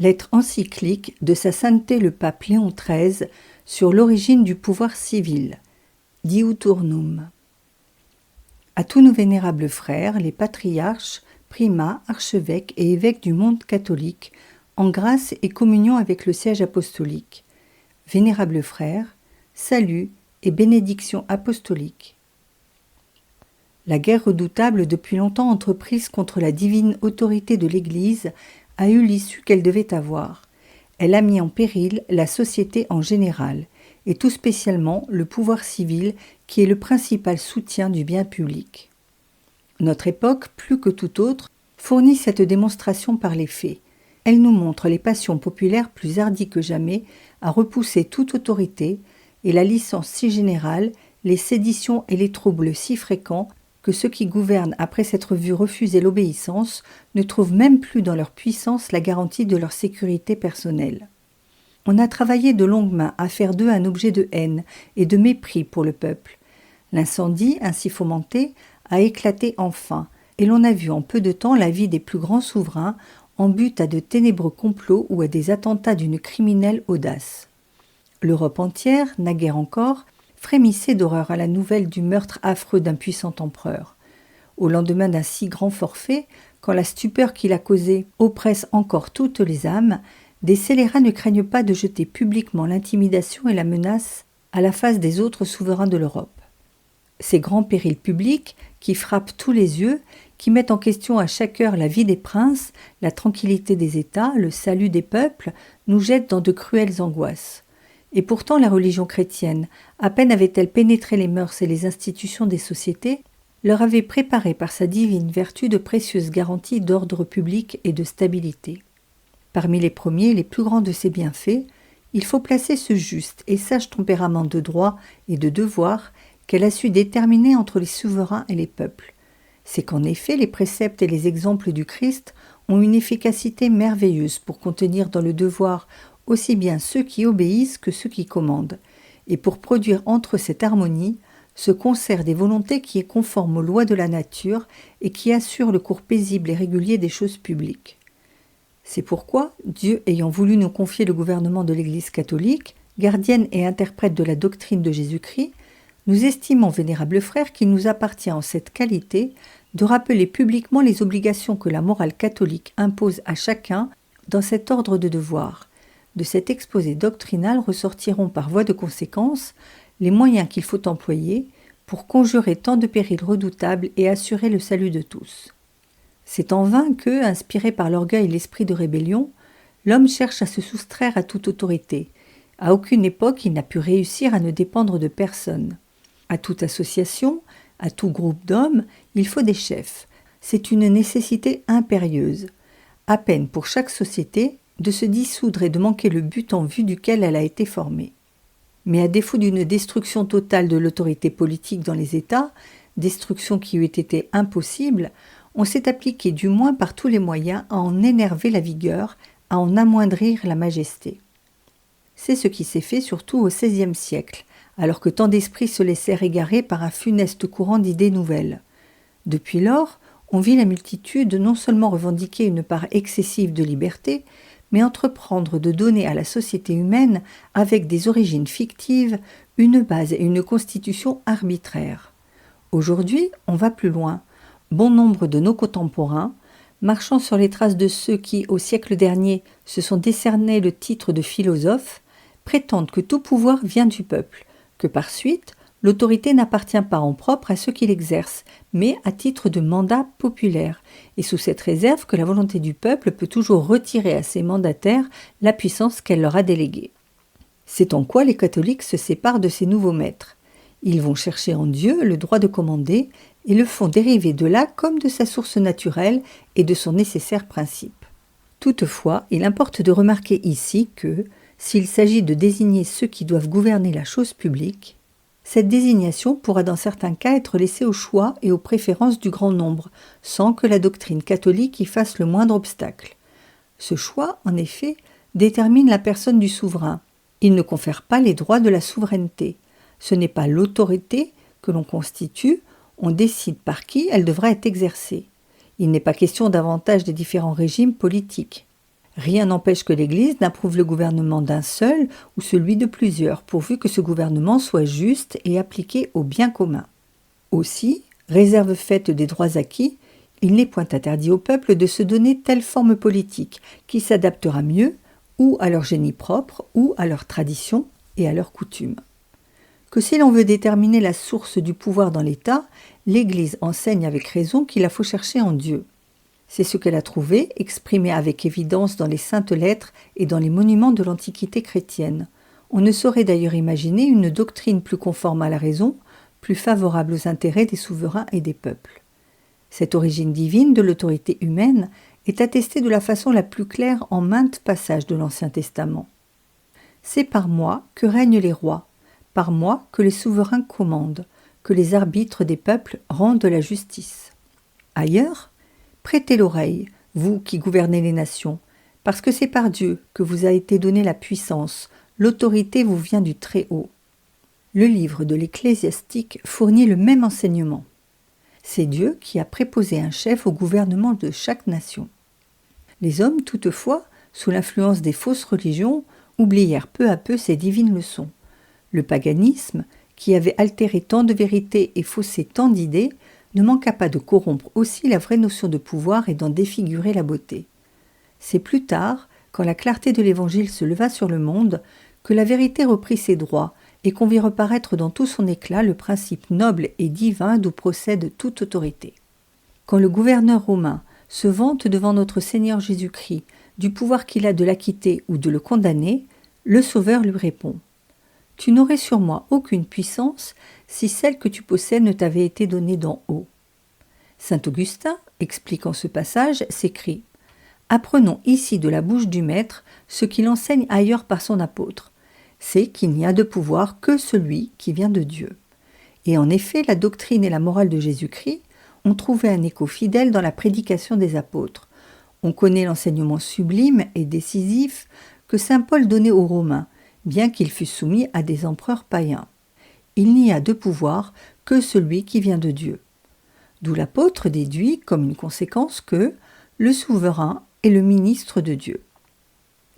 lettre encyclique de sa sainteté le pape Léon XIII sur l'origine du pouvoir civil, Diuturnum. À tous nos vénérables frères, les patriarches, primats, archevêques et évêques du monde catholique, en grâce et communion avec le siège apostolique. Vénérables frères, salut et bénédiction apostolique. La guerre redoutable depuis longtemps entreprise contre la divine autorité de l'Église a eu l'issue qu'elle devait avoir. Elle a mis en péril la société en général, et tout spécialement le pouvoir civil qui est le principal soutien du bien public. Notre époque, plus que toute autre, fournit cette démonstration par les faits. Elle nous montre les passions populaires plus hardies que jamais à repousser toute autorité et la licence si générale, les séditions et les troubles si fréquents que ceux qui gouvernent après s'être vus refuser l'obéissance ne trouvent même plus dans leur puissance la garantie de leur sécurité personnelle. On a travaillé de longue main à faire d'eux un objet de haine et de mépris pour le peuple. L'incendie, ainsi fomenté, a éclaté enfin, et l'on a vu en peu de temps la vie des plus grands souverains en but à de ténébreux complots ou à des attentats d'une criminelle audace. L'Europe entière, naguère encore, frémissait d'horreur à la nouvelle du meurtre affreux d'un puissant empereur. Au lendemain d'un si grand forfait, quand la stupeur qu'il a causée oppresse encore toutes les âmes, des scélérats ne craignent pas de jeter publiquement l'intimidation et la menace à la face des autres souverains de l'Europe. Ces grands périls publics, qui frappent tous les yeux, qui mettent en question à chaque heure la vie des princes, la tranquillité des États, le salut des peuples, nous jettent dans de cruelles angoisses. Et pourtant la religion chrétienne, à peine avait-elle pénétré les mœurs et les institutions des sociétés, leur avait préparé par sa divine vertu de précieuses garanties d'ordre public et de stabilité. Parmi les premiers et les plus grands de ces bienfaits, il faut placer ce juste et sage tempérament de droit et de devoir qu'elle a su déterminer entre les souverains et les peuples. C'est qu'en effet, les préceptes et les exemples du Christ ont une efficacité merveilleuse pour contenir dans le devoir aussi bien ceux qui obéissent que ceux qui commandent, et pour produire entre eux cette harmonie, ce concert des volontés qui est conforme aux lois de la nature et qui assure le cours paisible et régulier des choses publiques. C'est pourquoi, Dieu ayant voulu nous confier le gouvernement de l'Église catholique, gardienne et interprète de la doctrine de Jésus-Christ, nous estimons, vénérables frères, qu'il nous appartient en cette qualité de rappeler publiquement les obligations que la morale catholique impose à chacun dans cet ordre de devoirs. De cet exposé doctrinal ressortiront par voie de conséquence les moyens qu'il faut employer pour conjurer tant de périls redoutables et assurer le salut de tous. C'est en vain que, inspiré par l'orgueil et l'esprit de rébellion, l'homme cherche à se soustraire à toute autorité. À aucune époque il n'a pu réussir à ne dépendre de personne. À toute association, à tout groupe d'hommes, il faut des chefs. C'est une nécessité impérieuse. À peine pour chaque société de se dissoudre et de manquer le but en vue duquel elle a été formée. Mais à défaut d'une destruction totale de l'autorité politique dans les États, destruction qui eût été impossible, on s'est appliqué du moins par tous les moyens à en énerver la vigueur, à en amoindrir la majesté. C'est ce qui s'est fait surtout au XVIe siècle, alors que tant d'esprits se laissèrent égarer par un funeste courant d'idées nouvelles. Depuis lors, on vit la multitude non seulement revendiquer une part excessive de liberté, mais entreprendre de donner à la société humaine, avec des origines fictives, une base et une constitution arbitraire. Aujourd'hui, on va plus loin. Bon nombre de nos contemporains, marchant sur les traces de ceux qui, au siècle dernier, se sont décernés le titre de philosophes, prétendent que tout pouvoir vient du peuple, que par suite, l'autorité n'appartient pas en propre à ceux qui l'exercent, mais à titre de mandat populaire, et sous cette réserve que la volonté du peuple peut toujours retirer à ses mandataires la puissance qu'elle leur a déléguée. C'est en quoi les catholiques se séparent de ces nouveaux maîtres. Ils vont chercher en Dieu le droit de commander et le font dériver de là comme de sa source naturelle et de son nécessaire principe. Toutefois, il importe de remarquer ici que, s'il s'agit de désigner ceux qui doivent gouverner la chose publique, cette désignation pourra dans certains cas être laissée au choix et aux préférences du grand nombre, sans que la doctrine catholique y fasse le moindre obstacle. Ce choix, en effet, détermine la personne du souverain. Il ne confère pas les droits de la souveraineté. Ce n'est pas l'autorité que l'on constitue, on décide par qui elle devra être exercée. Il n'est pas question davantage des différents régimes politiques. Rien n'empêche que l'Église n'approuve le gouvernement d'un seul ou celui de plusieurs, pourvu que ce gouvernement soit juste et appliqué au bien commun. Aussi, réserve faite des droits acquis, il n'est point interdit au peuple de se donner telle forme politique qui s'adaptera mieux ou à leur génie propre ou à leurs traditions et à leurs coutumes. Que si l'on veut déterminer la source du pouvoir dans l'État, l'Église enseigne avec raison qu'il la faut chercher en Dieu. C'est ce qu'elle a trouvé, exprimé avec évidence dans les saintes lettres et dans les monuments de l'Antiquité chrétienne. On ne saurait d'ailleurs imaginer une doctrine plus conforme à la raison, plus favorable aux intérêts des souverains et des peuples. Cette origine divine de l'autorité humaine est attestée de la façon la plus claire en maintes passages de l'Ancien Testament. C'est par moi que règnent les rois, par moi que les souverains commandent, que les arbitres des peuples rendent la justice. Ailleurs, prêtez l'oreille, vous qui gouvernez les nations, parce que c'est par Dieu que vous a été donnée la puissance, l'autorité vous vient du Très-Haut. Le livre de l'Ecclésiastique fournit le même enseignement. C'est Dieu qui a préposé un chef au gouvernement de chaque nation. Les hommes, toutefois, sous l'influence des fausses religions, oublièrent peu à peu ces divines leçons. Le paganisme, qui avait altéré tant de vérités et faussé tant d'idées, ne manqua pas de corrompre aussi la vraie notion de pouvoir et d'en défigurer la beauté. C'est plus tard, quand la clarté de l'Évangile se leva sur le monde, que la vérité reprit ses droits et qu'on vit reparaître dans tout son éclat le principe noble et divin d'où procède toute autorité. Quand le gouverneur romain se vante devant notre Seigneur Jésus-Christ du pouvoir qu'il a de l'acquitter ou de le condamner, le Sauveur lui répond « Tu n'aurais sur moi aucune puissance si celle que tu possèdes ne t'avait été donnée d'en haut. » Saint Augustin, expliquant ce passage, s'écrie « Apprenons ici de la bouche du Maître ce qu'il enseigne ailleurs par son apôtre. C'est qu'il n'y a de pouvoir que celui qui vient de Dieu. » Et en effet, la doctrine et la morale de Jésus-Christ ont trouvé un écho fidèle dans la prédication des apôtres. On connaît l'enseignement sublime et décisif que saint Paul donnait aux Romains, bien qu'il fût soumis à des empereurs païens. Il n'y a de pouvoir que celui qui vient de Dieu. D'où l'apôtre déduit comme une conséquence que le souverain est le ministre de Dieu.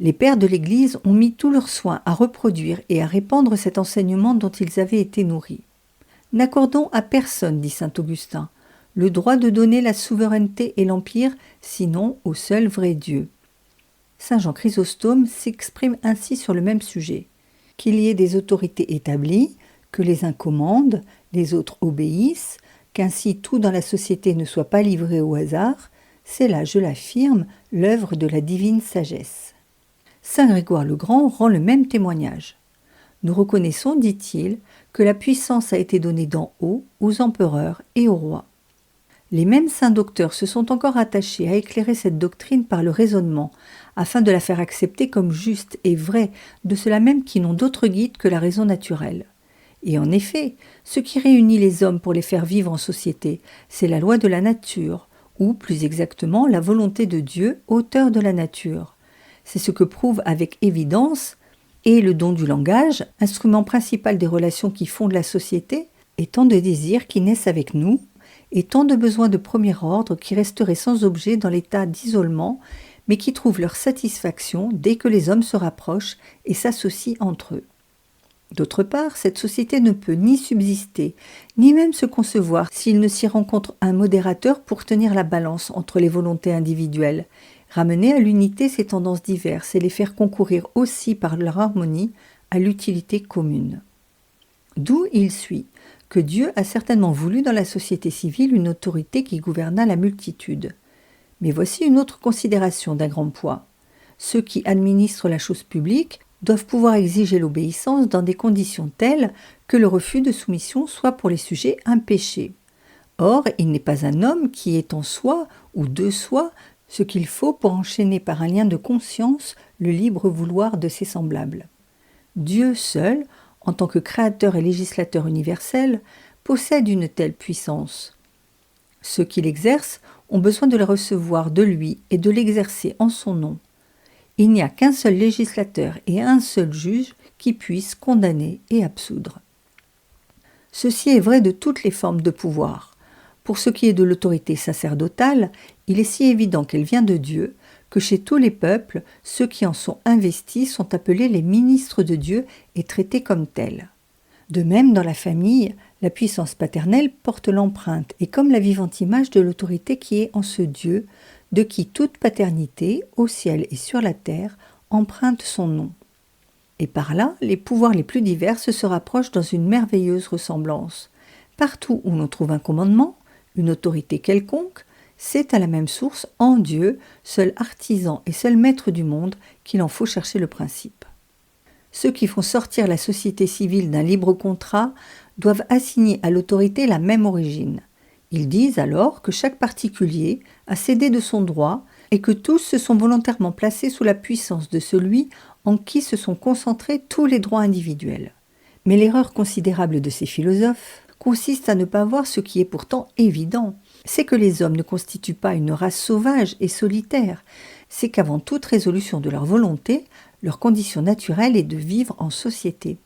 Les pères de l'Église ont mis tout leur soin à reproduire et à répandre cet enseignement dont ils avaient été nourris. N'accordons à personne, dit saint Augustin, le droit de donner la souveraineté et l'empire, sinon au seul vrai Dieu. Saint Jean Chrysostome s'exprime ainsi sur le même sujet. Qu'il y ait des autorités établies, que les uns commandent, les autres obéissent, qu'ainsi tout dans la société ne soit pas livré au hasard, c'est là, je l'affirme, l'œuvre de la divine sagesse. Saint Grégoire le Grand rend le même témoignage. Nous reconnaissons, dit-il, que la puissance a été donnée d'en haut aux empereurs et aux rois. Les mêmes saints docteurs se sont encore attachés à éclairer cette doctrine par le raisonnement, afin de la faire accepter comme juste et vraie de ceux-là même qui n'ont d'autre guide que la raison naturelle. Et en effet, ce qui réunit les hommes pour les faire vivre en société, c'est la loi de la nature, ou plus exactement la volonté de Dieu, auteur de la nature. C'est ce que prouve avec évidence et le don du langage, instrument principal des relations qui fondent la société, et tant de désirs qui naissent avec nous, et tant de besoins de premier ordre qui resteraient sans objet dans l'état d'isolement, mais qui trouvent leur satisfaction dès que les hommes se rapprochent et s'associent entre eux. D'autre part, cette société ne peut ni subsister, ni même se concevoir s'il ne s'y rencontre un modérateur pour tenir la balance entre les volontés individuelles, ramener à l'unité ces tendances diverses et les faire concourir aussi par leur harmonie à l'utilité commune. D'où il suit que Dieu a certainement voulu dans la société civile une autorité qui gouvernât la multitude. Mais voici une autre considération d'un grand poids. Ceux qui administrent la chose publique doivent pouvoir exiger l'obéissance dans des conditions telles que le refus de soumission soit pour les sujets un péché. Or, il n'est pas un homme qui est en soi ou de soi ce qu'il faut pour enchaîner par un lien de conscience le libre vouloir de ses semblables. Dieu seul, en tant que créateur et législateur universel, possède une telle puissance. Ceux qui l'exercent ont besoin de la recevoir de lui et de l'exercer en son nom. Il n'y a qu'un seul législateur et un seul juge qui puisse condamner et absoudre. Ceci est vrai de toutes les formes de pouvoir. Pour ce qui est de l'autorité sacerdotale, il est si évident qu'elle vient de Dieu que chez tous les peuples, ceux qui en sont investis sont appelés les ministres de Dieu et traités comme tels. De même, dans la famille, la puissance paternelle porte l'empreinte et comme la vivante image de l'autorité qui est en ce Dieu, de qui toute paternité, au ciel et sur la terre, emprunte son nom. Et par là, les pouvoirs les plus divers se rapprochent dans une merveilleuse ressemblance. Partout où l'on trouve un commandement, une autorité quelconque, c'est à la même source, en Dieu, seul artisan et seul maître du monde, qu'il en faut chercher le principe. Ceux qui font sortir la société civile d'un libre contrat doivent assigner à l'autorité la même origine. Ils disent alors que chaque particulier a cédé de son droit et que tous se sont volontairement placés sous la puissance de celui en qui se sont concentrés tous les droits individuels. Mais l'erreur considérable de ces philosophes consiste à ne pas voir ce qui est pourtant évident. C'est que les hommes ne constituent pas une race sauvage et solitaire. C'est qu'avant toute résolution de leur volonté, leur condition naturelle est de vivre en société.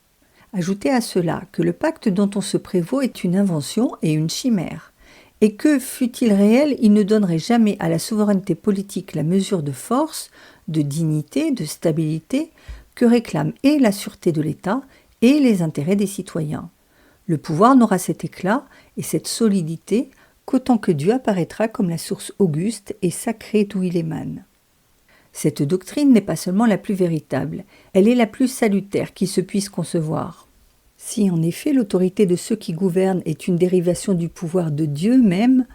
Ajoutez à cela que le pacte dont on se prévaut est une invention et une chimère, et que, fût-il réel, il ne donnerait jamais à la souveraineté politique la mesure de force, de dignité, de stabilité que réclament et la sûreté de l'État et les intérêts des citoyens. Le pouvoir n'aura cet éclat et cette solidité qu'autant que Dieu apparaîtra comme la source auguste et sacrée d'où il émane. Cette doctrine n'est pas seulement la plus véritable, elle est la plus salutaire qui se puisse concevoir. Si en effet l'autorité de ceux qui gouvernent est une dérivation du pouvoir de Dieu même,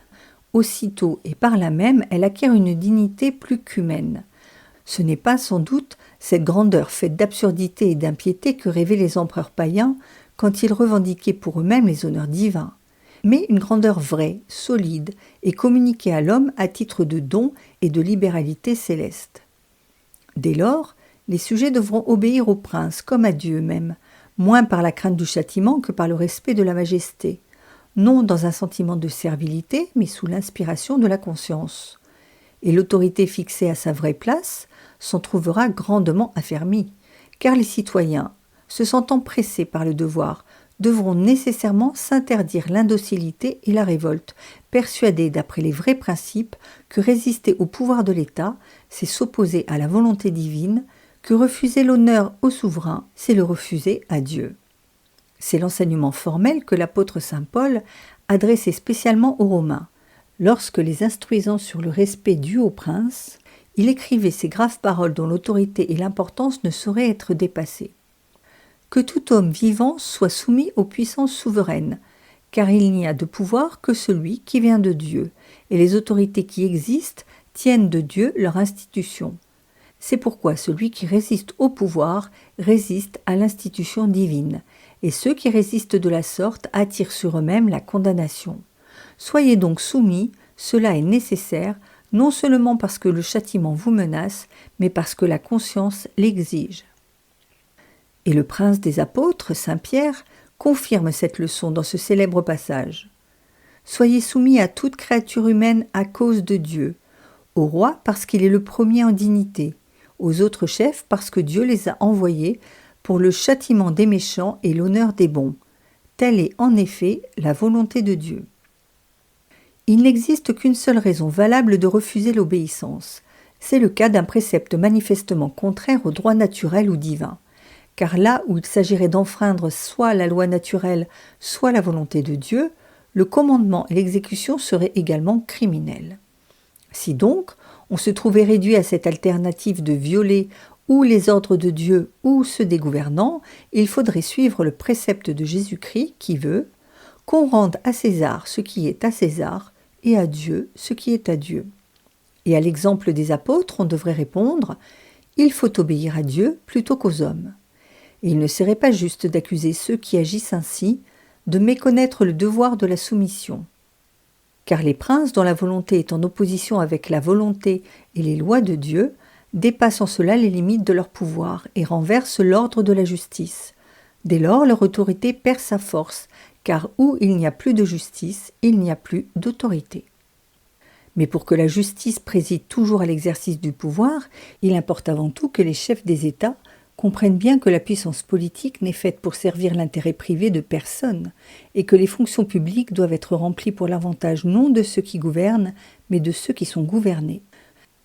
aussitôt et par là même elle acquiert une dignité plus qu'humaine. Ce n'est pas sans doute cette grandeur faite d'absurdité et d'impiété que rêvaient les empereurs païens quand ils revendiquaient pour eux-mêmes les honneurs divins, mais une grandeur vraie, solide et communiquée à l'homme à titre de don et de libéralité céleste. Dès lors, les sujets devront obéir au prince comme à Dieu même, moins par la crainte du châtiment que par le respect de la majesté, non dans un sentiment de servilité, mais sous l'inspiration de la conscience. Et l'autorité fixée à sa vraie place s'en trouvera grandement affermie, car les citoyens, se sentant pressés par le devoir, devront nécessairement s'interdire l'indocilité et la révolte, persuadés d'après les vrais principes que résister au pouvoir de l'État, c'est s'opposer à la volonté divine, que refuser l'honneur au souverain, c'est le refuser à Dieu. C'est l'enseignement formel que l'apôtre saint Paul adressait spécialement aux Romains. Lorsque les instruisant sur le respect dû au prince, il écrivait ces graves paroles dont l'autorité et l'importance ne sauraient être dépassées. Que tout homme vivant soit soumis aux puissances souveraines, car il n'y a de pouvoir que celui qui vient de Dieu, et les autorités qui existent tiennent de Dieu leur institution. C'est pourquoi celui qui résiste au pouvoir résiste à l'institution divine, et ceux qui résistent de la sorte attirent sur eux-mêmes la condamnation. Soyez donc soumis, cela est nécessaire, non seulement parce que le châtiment vous menace, mais parce que la conscience l'exige. Et le prince des apôtres, saint Pierre, confirme cette leçon dans ce célèbre passage. Soyez soumis à toute créature humaine à cause de Dieu, au roi parce qu'il est le premier en dignité, aux autres chefs parce que Dieu les a envoyés pour le châtiment des méchants et l'honneur des bons. Telle est en effet la volonté de Dieu. Il n'existe qu'une seule raison valable de refuser l'obéissance. C'est le cas d'un précepte manifestement contraire au droit naturel ou divin. Car là où il s'agirait d'enfreindre soit la loi naturelle, soit la volonté de Dieu, le commandement et l'exécution seraient également criminels. Si donc on se trouvait réduit à cette alternative de violer ou les ordres de Dieu ou ceux des gouvernants, il faudrait suivre le précepte de Jésus-Christ qui veut qu'on rende à César ce qui est à César et à Dieu ce qui est à Dieu. Et à l'exemple des apôtres, on devrait répondre « Il faut obéir à Dieu plutôt qu'aux hommes ». Et il ne serait pas juste d'accuser ceux qui agissent ainsi de méconnaître le devoir de la soumission. Car les princes dont la volonté est en opposition avec la volonté et les lois de Dieu dépassent en cela les limites de leur pouvoir et renversent l'ordre de la justice. Dès lors, leur autorité perd sa force, car où il n'y a plus de justice, il n'y a plus d'autorité. Mais pour que la justice préside toujours à l'exercice du pouvoir, il importe avant tout que les chefs des États comprennent bien que la puissance politique n'est faite pour servir l'intérêt privé de personne et que les fonctions publiques doivent être remplies pour l'avantage non de ceux qui gouvernent, mais de ceux qui sont gouvernés.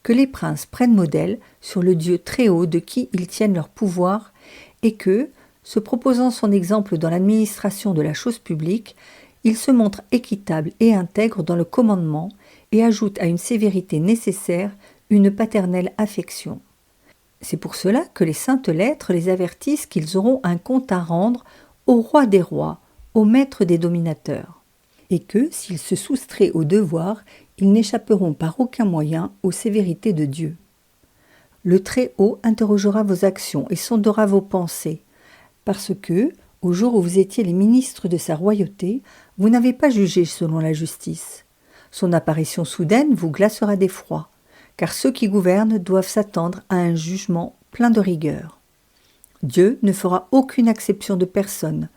que les princes prennent modèle sur le Dieu très haut de qui ils tiennent leur pouvoir et que, se proposant son exemple dans l'administration de la chose publique, il se montre équitable et intègre dans le commandement et ajoute à une sévérité nécessaire une paternelle affection. C'est pour cela que les saintes lettres les avertissent qu'ils auront un compte à rendre au roi des rois, au maître des dominateurs, et que, s'ils se soustraient au devoir, ils n'échapperont par aucun moyen aux sévérités de Dieu. Le Très-Haut interrogera vos actions et sondera vos pensées, parce que, au jour où vous étiez les ministres de sa royauté, vous n'avez pas jugé selon la justice. Son apparition soudaine vous glacera d'effroi, car ceux qui gouvernent doivent s'attendre à un jugement plein de rigueur. Dieu ne fera aucune exception de personne,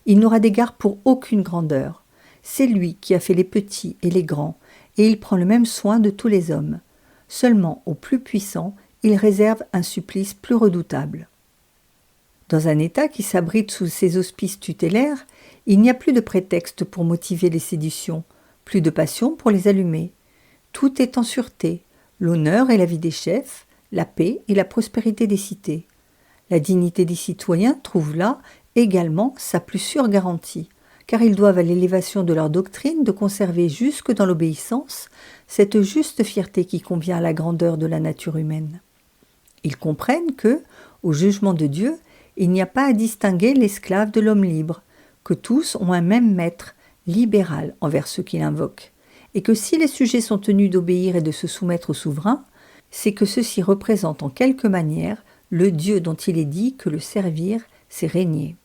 il n'aura d'égard pour aucune grandeur. C'est lui qui a fait les petits et les grands, et il prend le même soin de tous les hommes. Seulement aux plus puissants, il réserve un supplice plus redoutable. Dans un État qui s'abrite sous ses auspices tutélaires, il n'y a plus de prétexte pour motiver les séductions, plus de passion pour les allumer. Tout est en sûreté, l'honneur et la vie des chefs, la paix et la prospérité des cités. La dignité des citoyens trouve là également sa plus sûre garantie, car ils doivent à l'élévation de leur doctrine de conserver jusque dans l'obéissance cette juste fierté qui convient à la grandeur de la nature humaine. Ils comprennent que, au jugement de Dieu, il n'y a pas à distinguer l'esclave de l'homme libre, que tous ont un même maître, libéral envers ceux qui l'invoquent, et que si les sujets sont tenus d'obéir et de se soumettre au souverain, c'est que ceux-ci représentent en quelque manière le Dieu dont il est dit que le servir, c'est régner.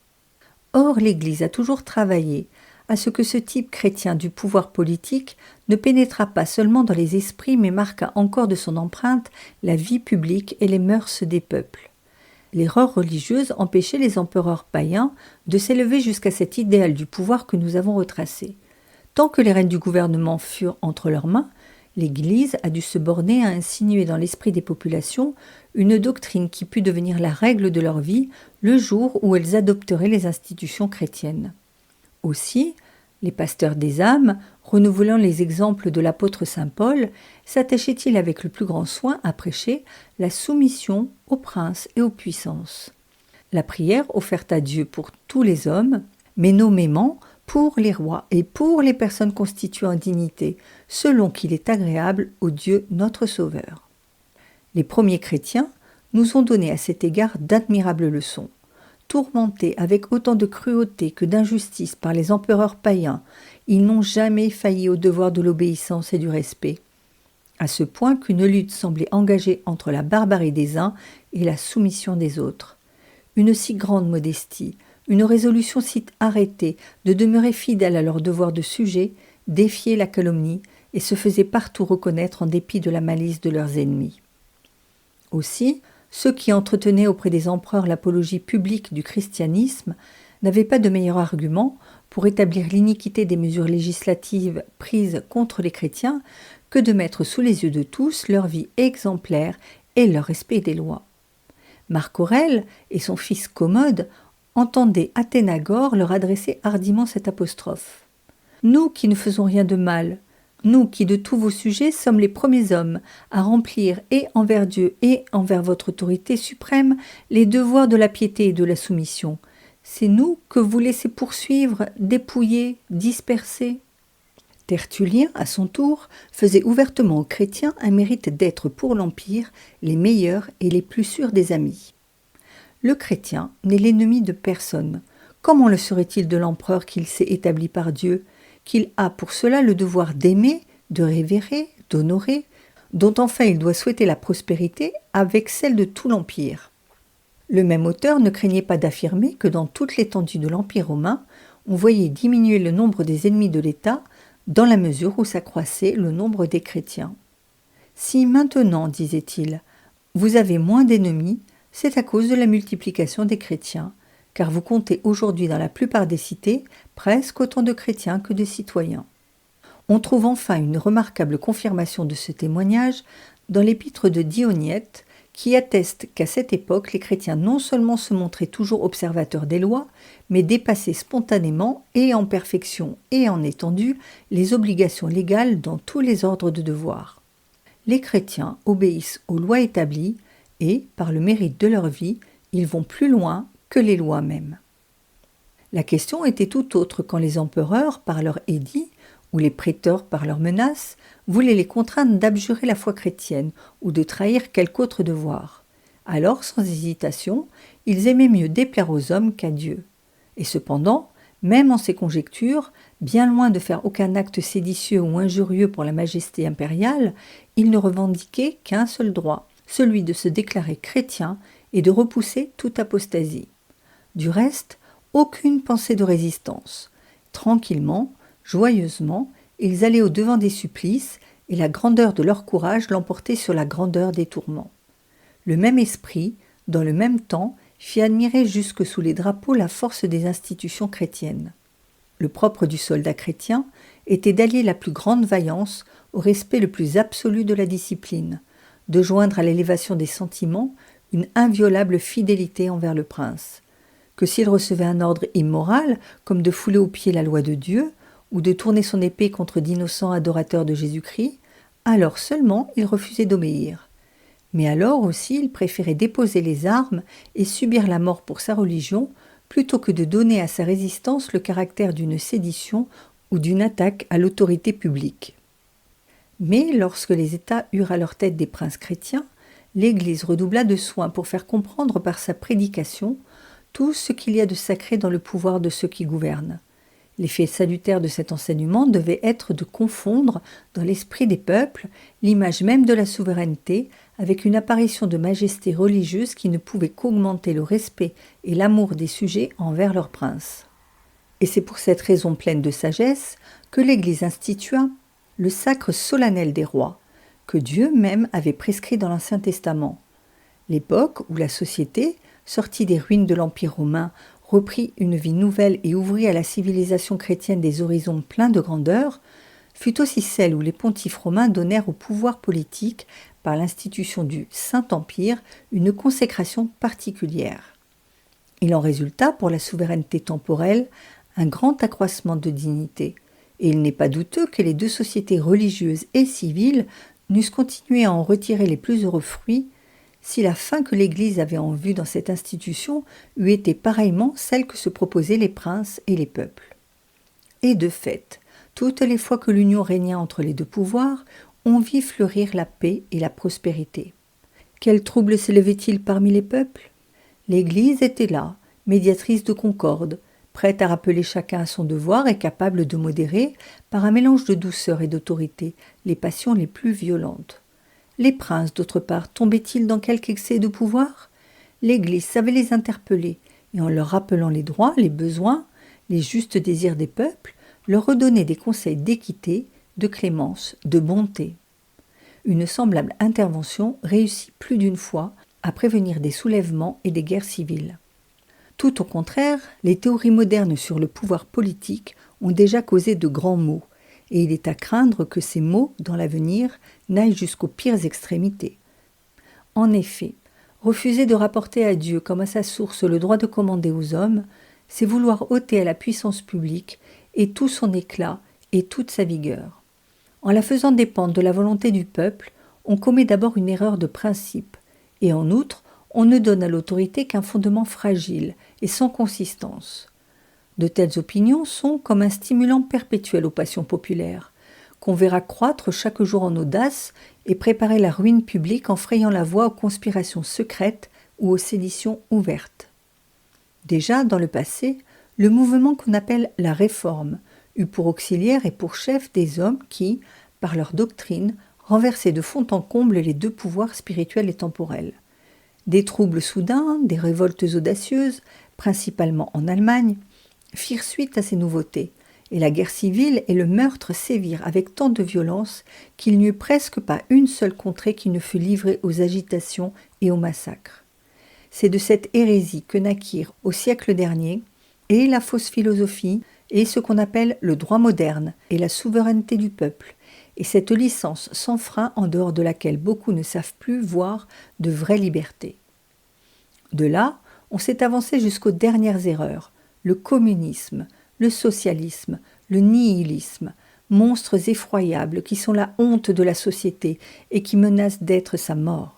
Or, l'Église a toujours travaillé à ce que ce type chrétien du pouvoir politique ne pénétrât pas seulement dans les esprits, mais marqua encore de son empreinte la vie publique et les mœurs des peuples. L'erreur religieuse empêchait les empereurs païens de s'élever jusqu'à cet idéal du pouvoir que nous avons retracé. Tant que les rênes du gouvernement furent entre leurs mains, l'Église a dû se borner à insinuer dans l'esprit des populations une doctrine qui put devenir la règle de leur vie le jour où elles adopteraient les institutions chrétiennes. Aussi, les pasteurs des âmes, renouvelant les exemples de l'apôtre saint Paul, s'attachaient-ils avec le plus grand soin à prêcher la soumission aux princes et aux puissances. La prière offerte à Dieu pour tous les hommes, mais nommément pour les rois et pour les personnes constituées en dignité, selon qu'il est agréable au Dieu notre Sauveur. Les premiers chrétiens nous ont donné à cet égard d'admirables leçons. Tourmentés avec autant de cruauté que d'injustice par les empereurs païens, ils n'ont jamais failli au devoir de l'obéissance et du respect, à ce point qu'une lutte semblait engagée entre la barbarie des uns et la soumission des autres. Une si grande modestie, une résolution si arrêtée de demeurer fidèles à leur devoir de sujet, défiaient la calomnie et se faisaient partout reconnaître en dépit de la malice de leurs ennemis. Aussi, ceux qui entretenaient auprès des empereurs l'apologie publique du christianisme n'avaient pas de meilleur argument pour établir l'iniquité des mesures législatives prises contre les chrétiens que de mettre sous les yeux de tous leur vie exemplaire et leur respect des lois. Marc Aurèle et son fils Commode entendaient Athénagore leur adresser hardiment cette apostrophe. « Nous qui ne faisons rien de mal, nous qui de tous vos sujets sommes les premiers hommes à remplir et envers Dieu et envers votre autorité suprême les devoirs de la piété et de la soumission, c'est nous que vous laissez poursuivre, dépouiller, disperser. » Tertullien, à son tour, faisait ouvertement aux chrétiens un mérite d'être pour l'Empire les meilleurs et les plus sûrs des amis. Le chrétien n'est l'ennemi de personne. Comment le serait-il de l'empereur qu'il s'est établi par Dieu, qu'il a pour cela le devoir d'aimer, de révérer, d'honorer, dont enfin il doit souhaiter la prospérité avec celle de tout l'Empire. Le même auteur ne craignait pas d'affirmer que dans toute l'étendue de l'Empire romain, on voyait diminuer le nombre des ennemis de l'État dans la mesure où s'accroissait le nombre des chrétiens. Si maintenant, disait-il, vous avez moins d'ennemis, c'est à cause de la multiplication des chrétiens, car vous comptez aujourd'hui dans la plupart des cités presque autant de chrétiens que de citoyens. On trouve enfin une remarquable confirmation de ce témoignage dans l'épître de Dionyète, qui atteste qu'à cette époque, les chrétiens non seulement se montraient toujours observateurs des lois, mais dépassaient spontanément et en perfection et en étendue les obligations légales dans tous les ordres de devoirs. les chrétiens obéissent aux lois établies et, par le mérite de leur vie, ils vont plus loin que les lois mêmes. La question était tout autre quand les empereurs, par leurs édits, ou les préteurs, par leurs menaces, voulaient les contraindre d'abjurer la foi chrétienne ou de trahir quelque autre devoir. Alors, sans hésitation, ils aimaient mieux déplaire aux hommes qu'à Dieu. Et cependant, même en ces conjectures, bien loin de faire aucun acte séditieux ou injurieux pour la majesté impériale, ils ne revendiquaient qu'un seul droit, celui de se déclarer chrétien et de repousser toute apostasie. Du reste, aucune pensée de résistance. Tranquillement, joyeusement, ils allaient au-devant des supplices, et la grandeur de leur courage l'emportait sur la grandeur des tourments. Le même esprit, dans le même temps, fit admirer jusque sous les drapeaux la force des institutions chrétiennes. Le propre du soldat chrétien était d'allier la plus grande vaillance au respect le plus absolu de la discipline, de joindre à l'élévation des sentiments une inviolable fidélité envers le prince. Que s'il recevait un ordre immoral, comme de fouler aux pieds la loi de Dieu, ou de tourner son épée contre d'innocents adorateurs de Jésus-Christ, alors seulement il refusait d'obéir. Mais alors aussi il préférait déposer les armes et subir la mort pour sa religion, plutôt que de donner à sa résistance le caractère d'une sédition ou d'une attaque à l'autorité publique. Mais lorsque les États eurent à leur tête des princes chrétiens, l'Église redoubla de soins pour faire comprendre par sa prédication tout ce qu'il y a de sacré dans le pouvoir de ceux qui gouvernent. L'effet salutaire de cet enseignement devait être de confondre, dans l'esprit des peuples, l'image même de la souveraineté avec une apparition de majesté religieuse qui ne pouvait qu'augmenter le respect et l'amour des sujets envers leur prince. Et c'est pour cette raison pleine de sagesse que l'Église institua le sacre solennel des rois, que Dieu même avait prescrit dans l'Ancien Testament. L'époque où la société, sortie des ruines de l'Empire romain, reprit une vie nouvelle et ouvrit à la civilisation chrétienne des horizons pleins de grandeur, fut aussi celle où les pontifes romains donnèrent au pouvoir politique, par l'institution du Saint-Empire, une consécration particulière. Il en résulta pour la souveraineté temporelle un grand accroissement de dignité, et il n'est pas douteux que les deux sociétés religieuses et civiles n'eussent continué à en retirer les plus heureux fruits, si la fin que l'Église avait en vue dans cette institution eût été pareillement celle que se proposaient les princes et les peuples. Et de fait, toutes les fois que l'union régna entre les deux pouvoirs, on vit fleurir la paix et la prospérité. Quel trouble s'élevait-il parmi les peuples ? L'Église était là, médiatrice de concorde, prête à rappeler chacun à son devoir et capable de modérer, par un mélange de douceur et d'autorité, les passions les plus violentes. Les princes, d'autre part, tombaient-ils dans quelque excès de pouvoir ? L'Église savait les interpeller, et en leur rappelant les droits, les besoins, les justes désirs des peuples, leur redonnait des conseils d'équité, de clémence, de bonté. Une semblable intervention réussit plus d'une fois à prévenir des soulèvements et des guerres civiles. Tout au contraire, les théories modernes sur le pouvoir politique ont déjà causé de grands maux, et il est à craindre que ces maux, dans l'avenir, n'aillent jusqu'aux pires extrémités. En effet, refuser de rapporter à Dieu comme à sa source le droit de commander aux hommes, c'est vouloir ôter à la puissance publique et tout son éclat et toute sa vigueur. En la faisant dépendre de la volonté du peuple, on commet d'abord une erreur de principe, et en outre, on ne donne à l'autorité qu'un fondement fragile et sans consistance. De telles opinions sont comme un stimulant perpétuel aux passions populaires, qu'on verra croître chaque jour en audace et préparer la ruine publique en frayant la voie aux conspirations secrètes ou aux séditions ouvertes. Déjà, dans le passé, le mouvement qu'on appelle la Réforme eut pour auxiliaire et pour chef des hommes qui, par leur doctrine, renversaient de fond en comble les deux pouvoirs spirituels et temporels. Des troubles soudains, des révoltes audacieuses, principalement en Allemagne, firent suite à ces nouveautés, et la guerre civile et le meurtre sévirent avec tant de violence qu'il n'y eut presque pas une seule contrée qui ne fût livrée aux agitations et aux massacres. C'est de cette hérésie que naquirent au siècle dernier et la fausse philosophie et ce qu'on appelle le droit moderne et la souveraineté du peuple, et cette licence sans frein en dehors de laquelle beaucoup ne savent plus voir de vraie liberté. De là, on s'est avancé jusqu'aux dernières erreurs, le communisme, le socialisme, le nihilisme, monstres effroyables qui sont la honte de la société et qui menacent d'être sa mort.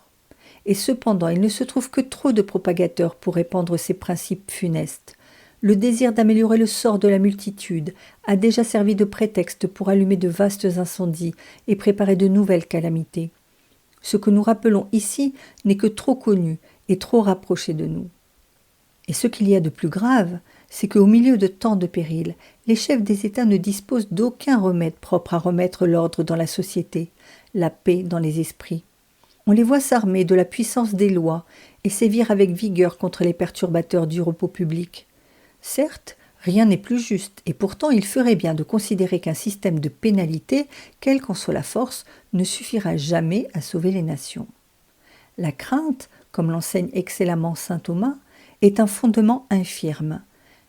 Et cependant, il ne se trouve que trop de propagateurs pour répandre ces principes funestes. Le désir d'améliorer le sort de la multitude a déjà servi de prétexte pour allumer de vastes incendies et préparer de nouvelles calamités. Ce que nous rappelons ici n'est que trop connu et trop rapproché de nous. Et ce qu'il y a de plus grave, c'est qu'au milieu de tant de périls, les chefs des États ne disposent d'aucun remède propre à remettre l'ordre dans la société, la paix dans les esprits. On les voit s'armer de la puissance des lois et sévir avec vigueur contre les perturbateurs du repos public. Certes, rien n'est plus juste, et pourtant il ferait bien de considérer qu'un système de pénalité, quelle qu'en soit la force, ne suffira jamais à sauver les nations. La crainte, comme l'enseigne excellemment saint Thomas, est un fondement infirme.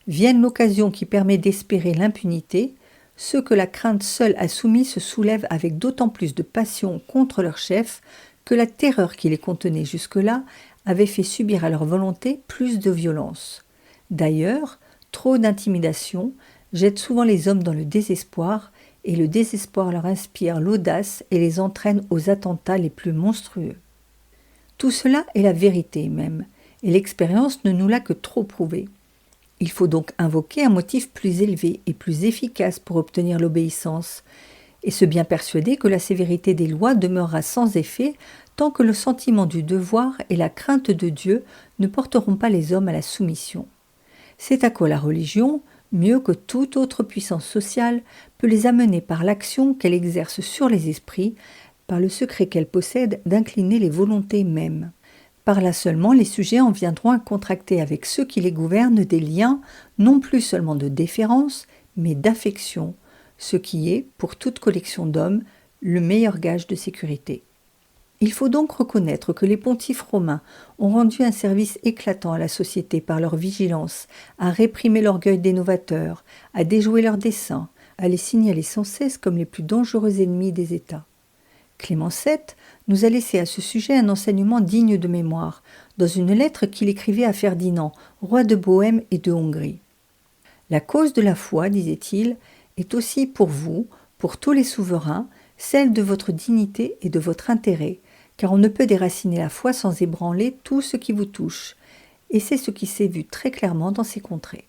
Vienne l'occasion qui permet d'espérer l'impunité, ceux que la crainte seule a soumis se soulèvent avec d'autant plus de passion contre leur chef que la terreur qui les contenait jusque-là avait fait subir à leur volonté plus de violence. D'ailleurs, trop d'intimidation jette souvent les hommes dans le désespoir, et le désespoir leur inspire l'audace et les entraîne aux attentats les plus monstrueux. Tout cela est la vérité même, et l'expérience ne nous l'a que trop prouvé. Il faut donc invoquer un motif plus élevé et plus efficace pour obtenir l'obéissance, et se bien persuader que la sévérité des lois demeurera sans effet tant que le sentiment du devoir et la crainte de Dieu ne porteront pas les hommes à la soumission. C'est à quoi la religion, mieux que toute autre puissance sociale, peut les amener par l'action qu'elle exerce sur les esprits, par le secret qu'elle possède d'incliner les volontés mêmes. Par là seulement, les sujets en viendront à contracter avec ceux qui les gouvernent des liens, non plus seulement de déférence, mais d'affection, ce qui est, pour toute collection d'hommes, le meilleur gage de sécurité. Il faut donc reconnaître que les pontifes romains ont rendu un service éclatant à la société par leur vigilance, à réprimer l'orgueil des novateurs, à déjouer leurs desseins, à les signaler sans cesse comme les plus dangereux ennemis des États. Clément VII nous a laissé à ce sujet un enseignement digne de mémoire, dans une lettre qu'il écrivait à Ferdinand, roi de Bohême et de Hongrie. « La cause de la foi, disait-il, est aussi pour vous, pour tous les souverains, celle de votre dignité et de votre intérêt, car on ne peut déraciner la foi sans ébranler tout ce qui vous touche, et c'est ce qui s'est vu très clairement dans ces contrées.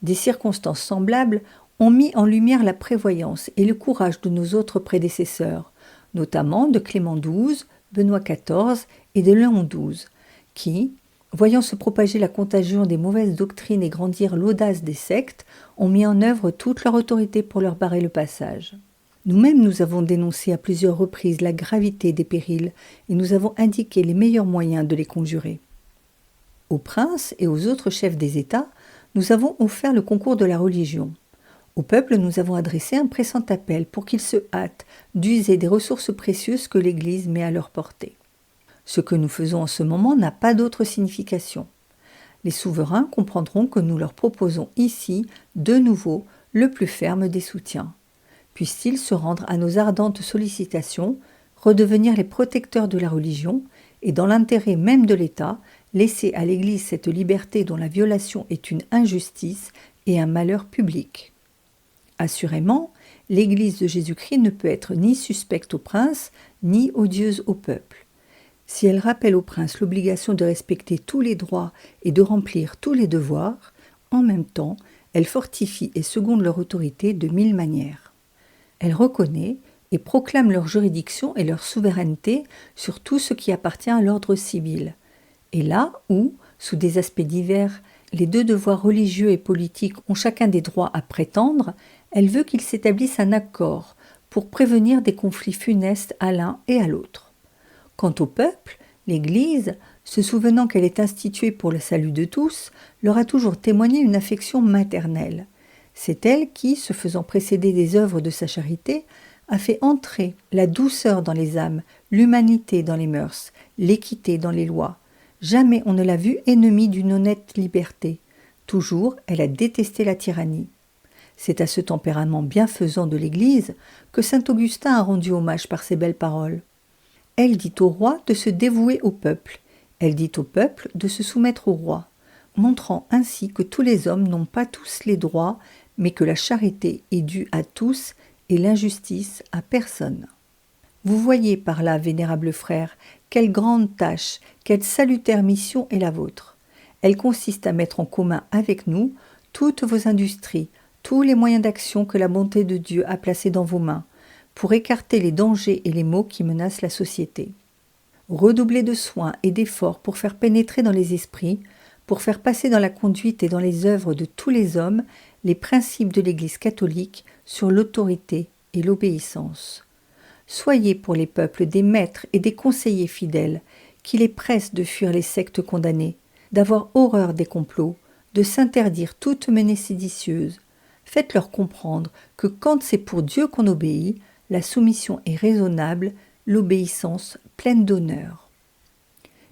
Des circonstances semblables ont mis en lumière la prévoyance et le courage de nos autres prédécesseurs, notamment de Clément XII, Benoît XIV et de Léon XII, qui, voyant se propager la contagion des mauvaises doctrines et grandir l'audace des sectes, ont mis en œuvre toute leur autorité pour leur barrer le passage. Nous-mêmes, nous avons dénoncé à plusieurs reprises la gravité des périls et nous avons indiqué les meilleurs moyens de les conjurer. Aux princes et aux autres chefs des États, nous avons offert le concours de la religion. Au peuple, nous avons adressé un pressant appel pour qu'ils se hâtent d'user des ressources précieuses que l'Église met à leur portée. Ce que nous faisons en ce moment n'a pas d'autre signification. Les souverains comprendront que nous leur proposons ici, de nouveau, le plus ferme des soutiens. Puissent-ils se rendre à nos ardentes sollicitations, redevenir les protecteurs de la religion, et dans l'intérêt même de l'État, laisser à l'Église cette liberté dont la violation est une injustice et un malheur public. Assurément, l'Église de Jésus-Christ ne peut être ni suspecte au prince, ni odieuse au peuple. Si elle rappelle au prince l'obligation de respecter tous les droits et de remplir tous les devoirs, en même temps, elle fortifie et seconde leur autorité de 1000 manières. Elle reconnaît et proclame leur juridiction et leur souveraineté sur tout ce qui appartient à l'ordre civil. Et là où, sous des aspects divers, les deux devoirs religieux et politiques ont chacun des droits à prétendre, elle veut qu'il s'établisse un accord pour prévenir des conflits funestes à l'un et à l'autre. Quant au peuple, l'Église, se souvenant qu'elle est instituée pour le salut de tous, leur a toujours témoigné une affection maternelle. C'est elle qui, se faisant précéder des œuvres de sa charité, a fait entrer la douceur dans les âmes, l'humanité dans les mœurs, l'équité dans les lois. Jamais on ne l'a vue ennemie d'une honnête liberté. Toujours, elle a détesté la tyrannie. C'est à ce tempérament bienfaisant de l'Église que saint Augustin a rendu hommage par ses belles paroles. Elle dit au roi de se dévouer au peuple. Elle dit au peuple de se soumettre au roi, montrant ainsi que tous les hommes n'ont pas tous les droits, mais que la charité est due à tous et l'injustice à personne. Vous voyez par là, vénérables frères, quelle grande tâche, quelle salutaire mission est la vôtre. Elle consiste à mettre en commun avec nous toutes vos industries, tous les moyens d'action que la bonté de Dieu a placés dans vos mains, pour écarter les dangers et les maux qui menacent la société. Redoublez de soins et d'efforts pour faire pénétrer dans les esprits, pour faire passer dans la conduite et dans les œuvres de tous les hommes les principes de l'Église catholique sur l'autorité et l'obéissance. Soyez pour les peuples des maîtres et des conseillers fidèles, qui les pressent de fuir les sectes condamnées, d'avoir horreur des complots, de s'interdire toute menée séditieuse. Faites-leur comprendre que quand c'est pour Dieu qu'on obéit, la soumission est raisonnable, l'obéissance pleine d'honneur.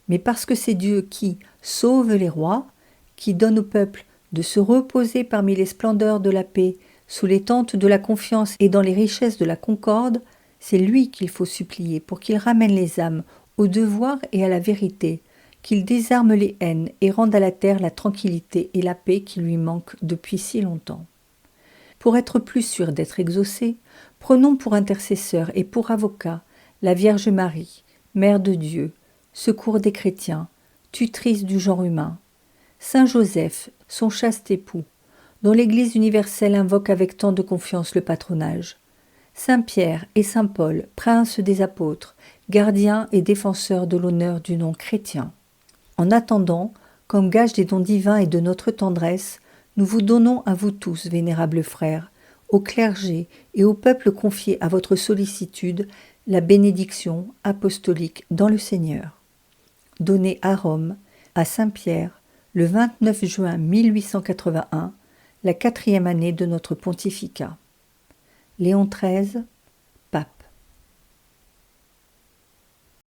Mais parce que c'est Dieu qui sauve les rois, qui donne au peuple de se reposer parmi les splendeurs de la paix, sous les tentes de la confiance et dans les richesses de la concorde, c'est lui qu'il faut supplier pour qu'il ramène les âmes au devoir et à la vérité, qu'il désarme les haines et rende à la terre la tranquillité et la paix qui lui manquent depuis si longtemps. Pour être plus sûr d'être exaucé, prenons pour intercesseur et pour avocat la Vierge Marie, Mère de Dieu, secours des chrétiens, tutrice du genre humain, Saint Joseph, son chaste époux, dont l'Église universelle invoque avec tant de confiance le patronage, Saint Pierre et Saint Paul, princes des apôtres, gardiens et défenseurs de l'honneur du nom chrétien. En attendant, comme gage des dons divins et de notre tendresse, nous vous donnons à vous tous, vénérables frères, au clergé et au peuple confié à votre sollicitude, la bénédiction apostolique dans le Seigneur. Donnée à Rome, à Saint-Pierre, le 29 juin 1881, la 4e année de notre pontificat. Léon XIII,